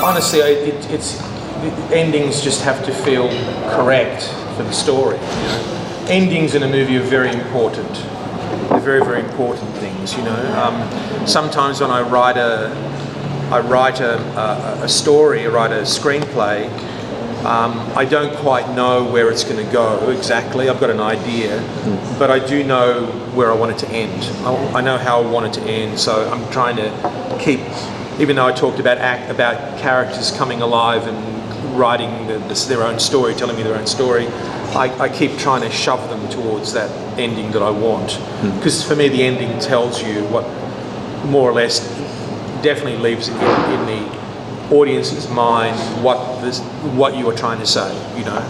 honestly, it's the endings just have to feel correct for the story. You know? Endings in a movie are very important. They're very, very important things. You know, sometimes when I write a story, I write a screenplay, I don't quite know where it's going to go exactly. I've got an idea, but I do know where I want it to end. I know how I want it to end, so I'm trying to keep, even though I talked about characters coming alive and writing their own story, telling me their own story, I keep trying to shove them towards that ending that I want. Because for me, the ending tells you what, more or less, definitely leaves in the audience's mind what you are trying to say, you know.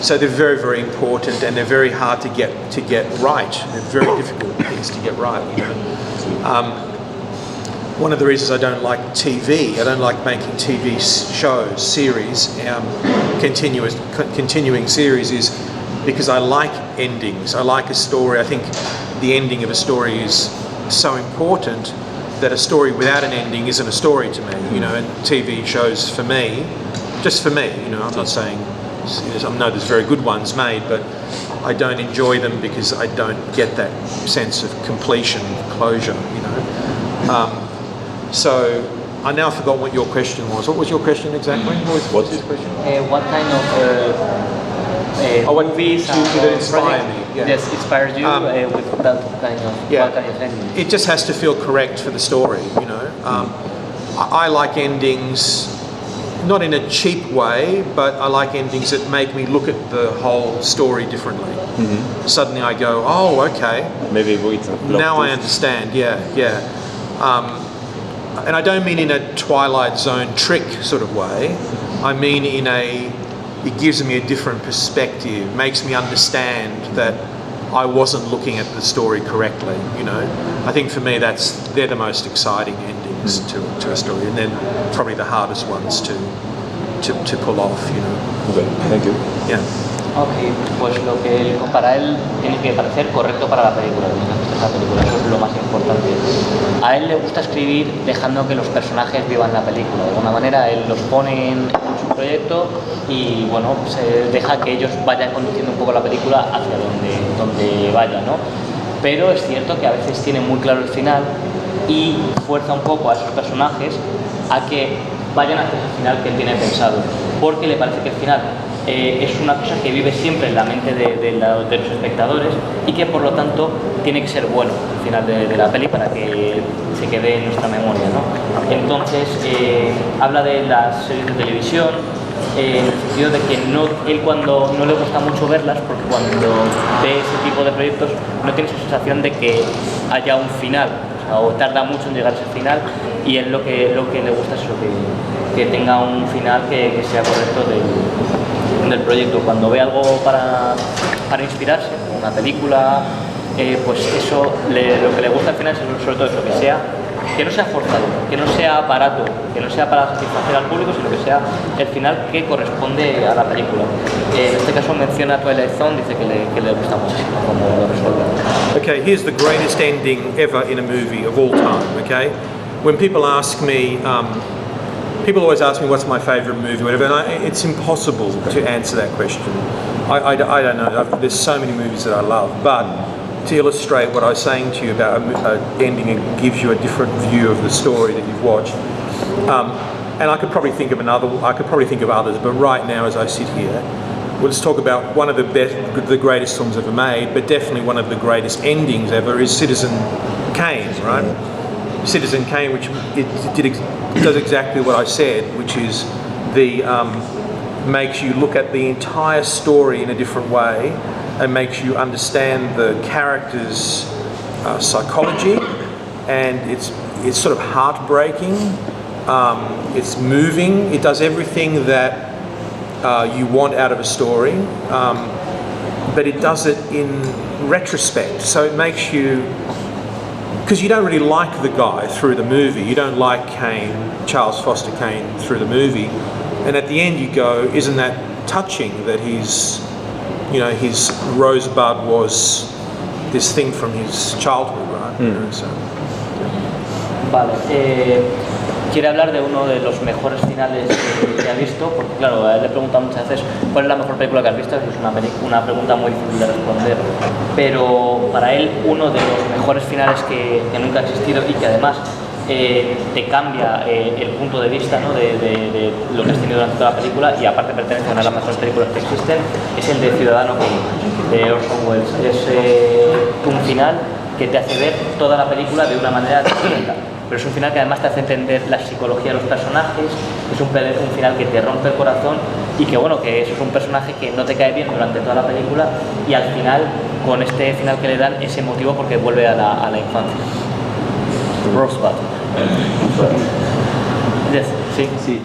So they're very, very important, and they're very hard to get right. They're very difficult things to get right, you know. One of the reasons I don't like TV, I don't like making TV shows, series, continuing series, is because I like endings. I like a story. I think the ending of a story is so important that a story without an ending isn't a story to me, you know. And TV shows, for me, just for me, you know, I'm not saying, I know there's very good ones made, but I don't enjoy them because I don't get that sense of completion, closure, you know. So I now forgot what your question was. What was your question exactly? What's his question? What kind of movies that inspire me? Yeah. Yes, inspires you with that kind of, what kind of ending? It just has to feel correct for the story, you know. I like endings, not in a cheap way, but I like endings that make me look at the whole story differently. Suddenly I go, oh, okay. Maybe now I understand, yeah. And I don't mean in a Twilight Zone trick sort of way. I mean it gives me a different perspective, makes me understand that I wasn't looking at the story correctly, you know. I think for me they're the most exciting endings to a story, and then probably the hardest ones to pull off, you know. Okay, thank you. Yeah. Ok, pues lo que para él tiene que parecer correcto para la película, eso es lo más importante. A él le gusta escribir dejando que los personajes vivan la película, de alguna manera él los pone en su proyecto y bueno, se deja que ellos vayan conduciendo un poco la película hacia donde vaya, ¿no? Pero es cierto que a veces tiene muy claro el final y fuerza un poco a esos personajes a que vayan hacia el final que él tiene pensado, porque le parece que el final es una cosa que vive siempre en la mente de los espectadores y que por lo tanto tiene que ser bueno al final de la peli para que se quede en nuestra memoria, ¿no? Entonces habla de las series de televisión en el sentido de que él cuando no le gusta mucho verlas, porque cuando ve ese tipo de proyectos no tiene esa sensación de que haya un final, o tarda mucho en llegar a ese final, y él lo que le gusta es eso, que tenga un final que sea correcto del proyecto. Cuando ve algo para inspirarse, una película, pues eso lo que le gusta al final es sobre todo eso, que no sea forzado, que no sea barato, que no sea para satisfacer al público, sino que sea el final que corresponde a la película. En este caso menciona Twilight Zone, dice que le gusta muchísimo cómo lo resuelve. Okay, here's the greatest ending ever in a movie of all time, okay? When people ask me, people always ask me what's my favourite movie, whatever, and it's impossible to answer that question. I don't know. There's so many movies that I love, but to illustrate what I was saying to you about ending, it gives you a different view of the story that you've watched. And I could probably think of others, but right now, as I sit here, let's talk about one of the greatest films ever made, but definitely one of the greatest endings ever is Citizen Kane, right? Citizen Kane, which does exactly what I said, which is makes you look at the entire story in a different way and makes you understand the character's psychology, and it's sort of heartbreaking, it's moving, it does everything that you want out of a story, but it does it in retrospect, so it makes you, because you don't really like the guy through the movie, you don't like Kane, Charles Foster Kane through the movie, and at the end you go, isn't that touching that his rosebud was this thing from his childhood, right? So, Vale, quiere hablar de uno de los mejores finales que ha visto, porque claro, a él le preguntan muchas veces cuál es la mejor película que has visto, es una pregunta muy difícil de responder, pero para él uno de los mejores finales que nunca ha existido y que además te cambia el punto de vista, ¿no? de lo que has tenido durante toda la película, y aparte pertenece a una de las mejores películas que existen, es el de Ciudadano Kane, de Orson Welles. Es un final que te hace ver toda la película de una manera distinta, pero es un final que además te hace entender la psicología de los personajes, es un final que te rompe el corazón y que bueno, que eso es un personaje que no te cae bien durante toda la película y al final, con este final que le dan, es emotivo porque vuelve a la infancia. Rosebud. Sí. Sí.